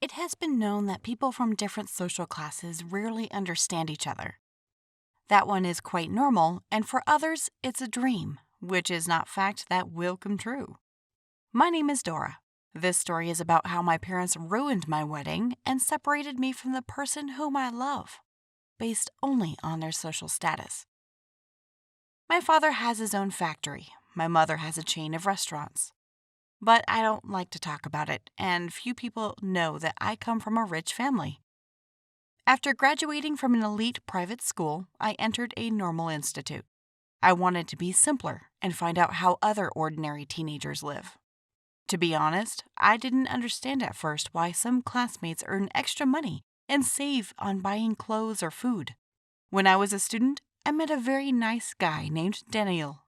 It has been known that people from different social classes rarely understand each other. That one is quite normal, and for others, it's a dream, which is not fact that will come true. My name is Dora. This story is about how my parents ruined my wedding and separated me from the person whom I love, based only on their social status. My father has his own factory. My mother has a chain of restaurants. But I don't like to talk about it, and few people know that I come from a rich family. After graduating from an elite private school, I entered a normal institute. I wanted to be simpler and find out how other ordinary teenagers live. To be honest, I didn't understand at first why some classmates earn extra money and save on buying clothes or food. When I was a student, I met a very nice guy named Daniel.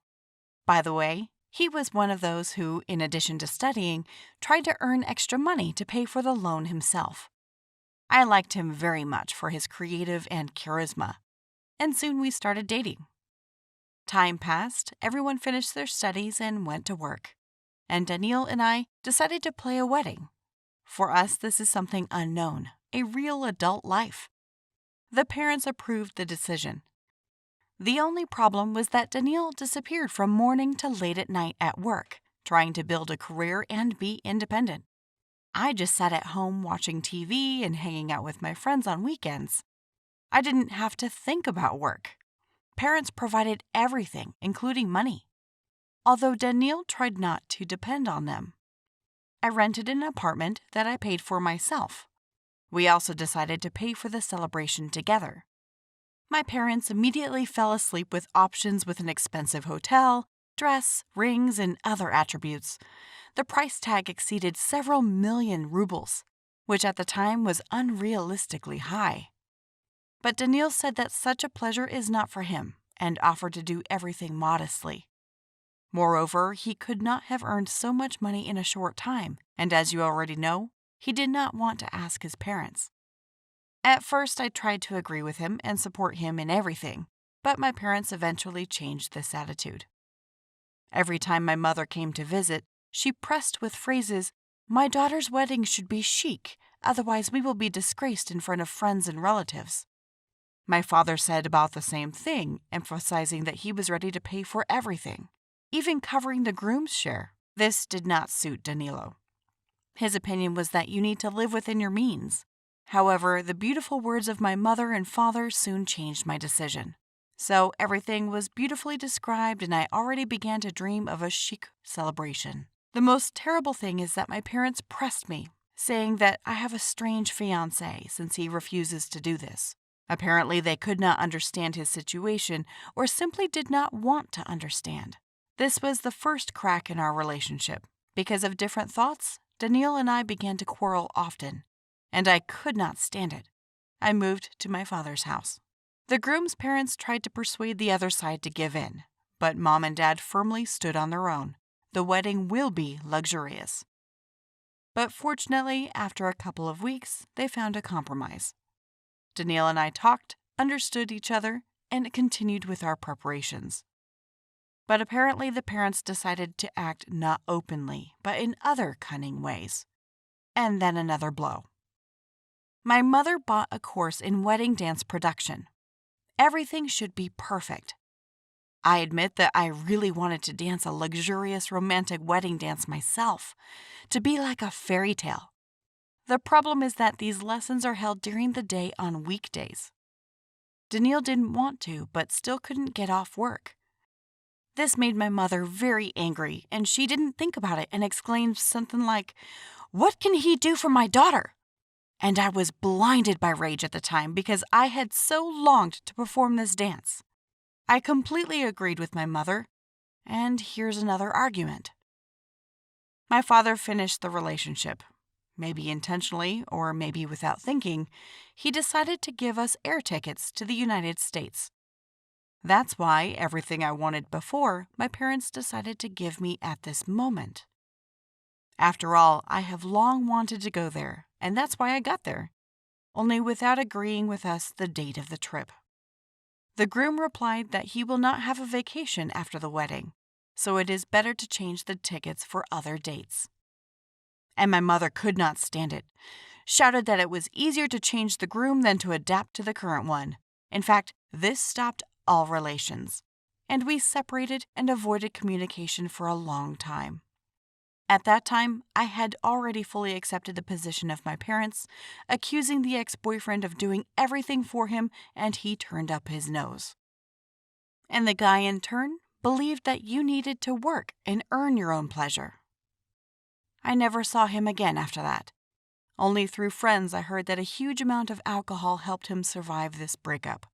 By the way, he was one of those who, in addition to studying, tried to earn extra money to pay for the loan himself. I liked him very much for his creative and charisma, and soon we started dating. Time passed, everyone finished their studies and went to work, and Daniel and I decided to play a wedding. For us, this is something unknown, a real adult life. The parents approved the decision. The only problem was that Daniel disappeared from morning to late at night at work, trying to build a career and be independent. I just sat at home watching TV and hanging out with my friends on weekends. I didn't have to think about work. Parents provided everything, including money, although Daniel tried not to depend on them. I rented an apartment that I paid for myself. We also decided to pay for the celebration together. My parents immediately fell asleep with options with an expensive hotel, dress, rings, and other attributes. The price tag exceeded several million rubles, which at the time was unrealistically high. But Daniil said that such a pleasure is not for him and offered to do everything modestly. Moreover, he could not have earned so much money in a short time, and as you already know, he did not want to ask his parents. At first, I tried to agree with him and support him in everything, but my parents eventually changed this attitude. Every time my mother came to visit, she pressed with phrases, "My daughter's wedding should be chic, otherwise we will be disgraced in front of friends and relatives." My father said about the same thing, emphasizing that he was ready to pay for everything, even covering the groom's share. This did not suit Danilo. His opinion was that you need to live within your means. However, the beautiful words of my mother and father soon changed my decision. So everything was beautifully described and I already began to dream of a chic celebration. The most terrible thing is that my parents pressed me, saying that I have a strange fiancé since he refuses to do this. Apparently, they could not understand his situation or simply did not want to understand. This was the first crack in our relationship. Because of different thoughts, Daniil and I began to quarrel often, and I could not stand it. I moved to my father's house. The groom's parents tried to persuade the other side to give in, but Mom and Dad firmly stood on their own. The wedding will be luxurious. But fortunately, after a couple of weeks, they found a compromise. Daniil and I talked, understood each other, and continued with our preparations. But apparently the parents decided to act not openly, but in other cunning ways. And then another blow. My mother bought a course in wedding dance production. Everything should be perfect. I admit that I really wanted to dance a luxurious romantic wedding dance myself, to be like a fairy tale. The problem is that these lessons are held during the day on weekdays. Daniil didn't want to, but still couldn't get off work. This made my mother very angry, and she didn't think about it and exclaimed something like, "What can he do for my daughter?" And I was blinded by rage at the time because I had so longed to perform this dance. I completely agreed with my mother, and here's another argument. My father finished the relationship. Maybe intentionally or maybe without thinking, he decided to give us air tickets to the United States. That's why everything I wanted before, my parents decided to give me at this moment. After all, I have long wanted to go there, and that's why I got there, only without agreeing with us the date of the trip. The groom replied that he will not have a vacation after the wedding, so it is better to change the tickets for other dates. And my mother could not stand it. shouted that it was easier to change the groom than to adapt to the current one. In fact, this stopped all relations, and we separated and avoided communication for a long time. At that time, I had already fully accepted the position of my parents, accusing the ex-boyfriend of doing everything for him, and he turned up his nose. And the guy, in turn, believed that you needed to work and earn your own pleasure. I never saw him again after that. Only through friends I heard that a huge amount of alcohol helped him survive this breakup.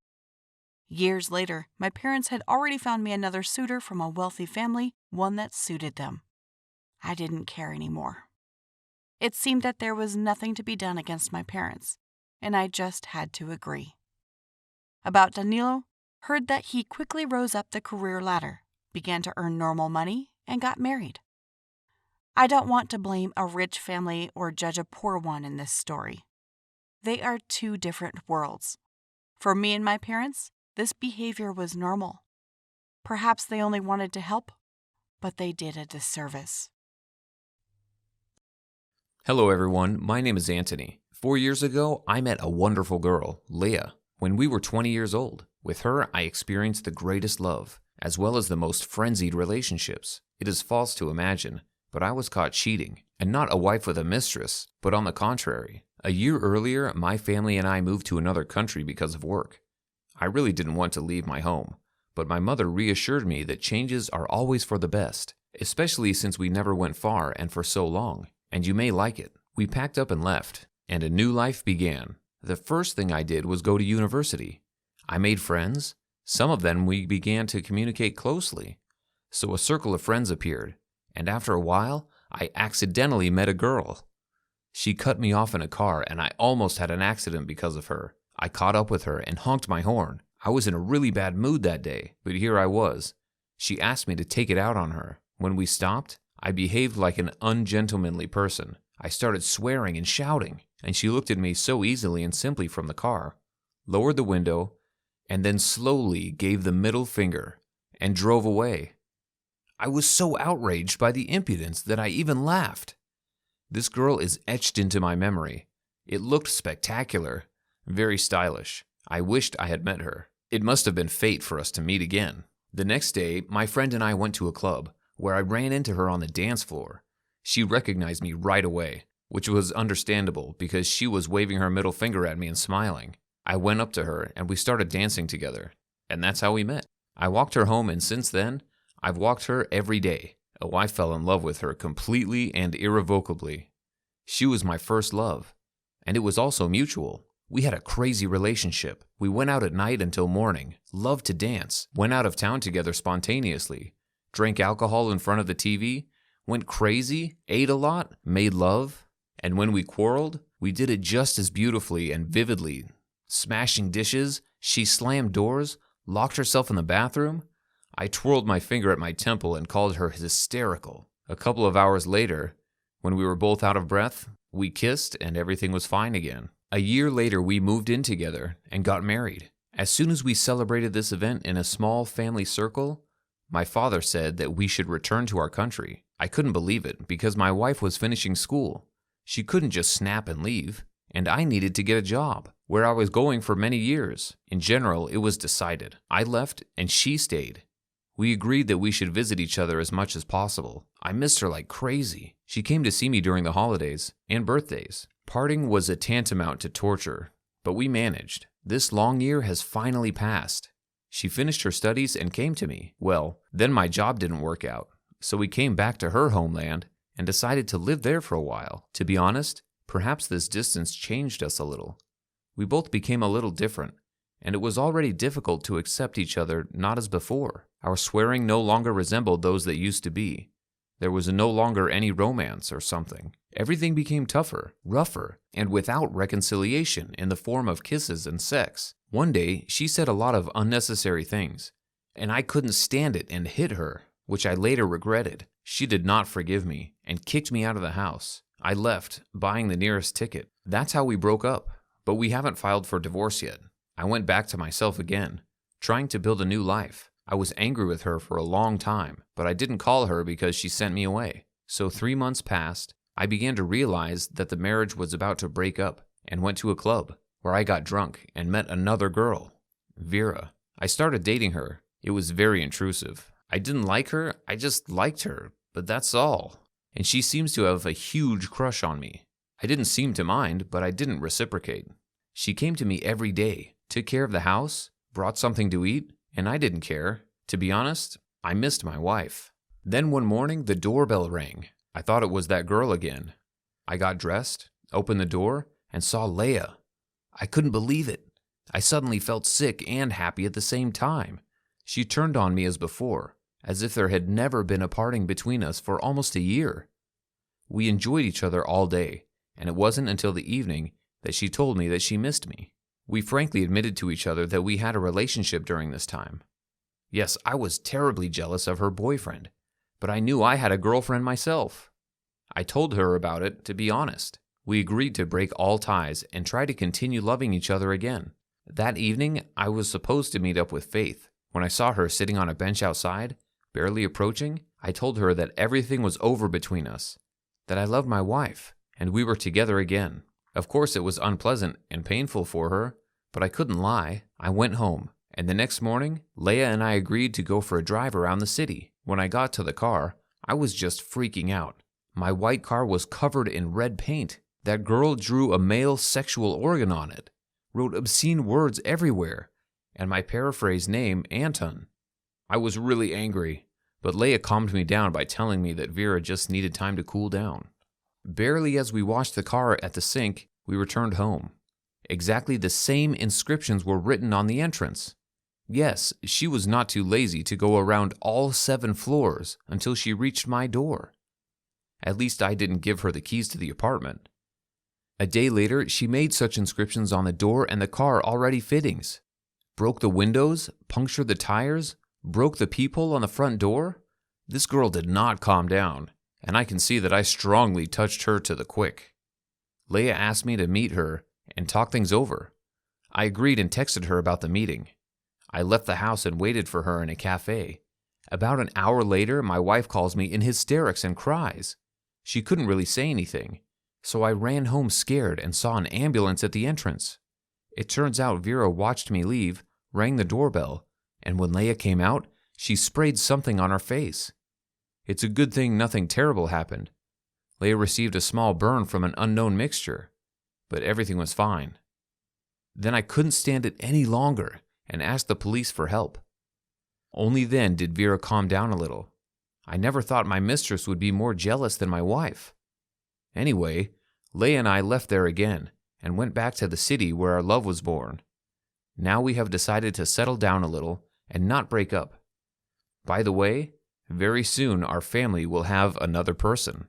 Years later, my parents had already found me another suitor from a wealthy family, one that suited them. I didn't care anymore. It seemed that there was nothing to be done against my parents, and I just had to agree. About Danilo, heard that he quickly rose up the career ladder, began to earn normal money, and got married. I don't want to blame a rich family or judge a poor one in this story. They are two different worlds. For me and my parents, this behavior was normal. Perhaps they only wanted to help, but they did a disservice. Hello everyone, my name is Anthony. 4 years ago, I met a wonderful girl, Leah, when we were 20 years old. With her, I experienced the greatest love, as well as the most frenzied relationships. It is false to imagine, but I was caught cheating, and not a wife with a mistress, but on the contrary. A year earlier, my family and I moved to another country because of work. I really didn't want to leave my home, but my mother reassured me that changes are always for the best, especially since we never went far and for so long. And you may like it. We packed up and left, and a new life began. The first thing I did was go to university. I made friends. Some of them we began to communicate closely. So a circle of friends appeared, and after a while, I accidentally met a girl. She cut me off in a car, and I almost had an accident because of her. I caught up with her and honked my horn. I was in a really bad mood that day, but here I was. She asked me to take it out on her. When we stopped, I behaved like an ungentlemanly person. I started swearing and shouting, and she looked at me so easily and simply from the car, lowered the window, and then slowly gave the middle finger and drove away. I was so outraged by the impudence that I even laughed. This girl is etched into my memory. It looked spectacular, very stylish. I wished I had met her. It must have been fate for us to meet again. The next day, my friend and I went to a club, where I ran into her on the dance floor. She recognized me right away, which was understandable because she was waving her middle finger at me and smiling. I went up to her and we started dancing together, and that's how we met. I walked her home, and since then, I've walked her every day. Oh, I fell in love with her completely and irrevocably. She was my first love, and it was also mutual. We had a crazy relationship. We went out at night until morning, loved to dance, went out of town together spontaneously, drank alcohol in front of the TV, went crazy, ate a lot, made love, and when we quarreled, we did it just as beautifully and vividly. Smashing dishes, she slammed doors, locked herself in the bathroom. I twirled my finger at my temple and called her hysterical. A couple of hours later, when we were both out of breath, we kissed and everything was fine again. A year later, we moved in together and got married. As soon as we celebrated this event in a small family circle, my father said that we should return to our country. I couldn't believe it because my wife was finishing school. She couldn't just snap and leave, and I needed to get a job where I was going for many years. In general, it was decided. I left and she stayed. We agreed that we should visit each other as much as possible. I missed her like crazy. She came to see me during the holidays and birthdays. Parting was a tantamount to torture, but we managed. This long year has finally passed. She finished her studies and came to me. Well, then my job didn't work out, so we came back to her homeland and decided to live there for a while. To be honest, perhaps this distance changed us a little. We both became a little different, and it was already difficult to accept each other not as before. Our swearing no longer resembled those that used to be. There was no longer any romance or something. Everything became tougher, rougher, and without reconciliation in the form of kisses and sex. One day, she said a lot of unnecessary things, and I couldn't stand it and hit her, which I later regretted. She did not forgive me and kicked me out of the house. I left, buying the nearest ticket. That's how we broke up, but we haven't filed for divorce yet. I went back to myself again, trying to build a new life. I was angry with her for a long time, but I didn't call her because she sent me away. So 3 months passed, I began to realize that the marriage was about to break up and went to a club where I got drunk and met another girl, Vera. I started dating her. It was very intrusive. I didn't like her, I just liked her, but that's all. And she seems to have a huge crush on me. I didn't seem to mind, but I didn't reciprocate. She came to me every day, took care of the house, brought something to eat, and I didn't care. To be honest, I missed my wife. Then one morning, the doorbell rang. I thought it was that girl again. I got dressed, opened the door, and saw Leia. I couldn't believe it. I suddenly felt sick and happy at the same time. She turned on me as before, as if there had never been a parting between us for almost a year. We enjoyed each other all day, and it wasn't until the evening that she told me that she missed me. We frankly admitted to each other that we had a relationship during this time. Yes, I was terribly jealous of her boyfriend, but I knew I had a girlfriend myself. I told her about it, to be honest. We agreed to break all ties and try to continue loving each other again. That evening, I was supposed to meet up with Faith. When I saw her sitting on a bench outside, barely approaching, I told her that everything was over between us, that I loved my wife, and we were together again. Of course, it was unpleasant and painful for her, but I couldn't lie. I went home, and the next morning, Leia and I agreed to go for a drive around the city. When I got to the car, I was just freaking out. My white car was covered in red paint. That girl drew a male sexual organ on it, wrote obscene words everywhere, and my paraphrased name, Anton. I was really angry, but Leia calmed me down by telling me that Vera just needed time to cool down. Barely as we washed the car at the sink, we returned home. Exactly the same inscriptions were written on the entrance. Yes, she was not too lazy to go around all 7 floors until she reached my door. At least I didn't give her the keys to the apartment. A day later, she made such inscriptions on the door and the car already fittings. Broke the windows, punctured the tires, broke the peephole on the front door. This girl did not calm down, and I can see that I strongly touched her to the quick. Leia asked me to meet her and talk things over. I agreed and texted her about the meeting. I left the house and waited for her in a cafe. About an hour later, my wife calls me in hysterics and cries. She couldn't really say anything, so I ran home scared and saw an ambulance at the entrance. It turns out Vera watched me leave, rang the doorbell, and when Leia came out, she sprayed something on her face. It's a good thing nothing terrible happened. Leia received a small burn from an unknown mixture, but everything was fine. Then I couldn't stand it any longer and asked the police for help. Only then did Vera calm down a little. I never thought my mistress would be more jealous than my wife. Anyway, Leia and I left there again and went back to the city where our love was born. Now we have decided to settle down a little and not break up. By the way, very soon our family will have another person.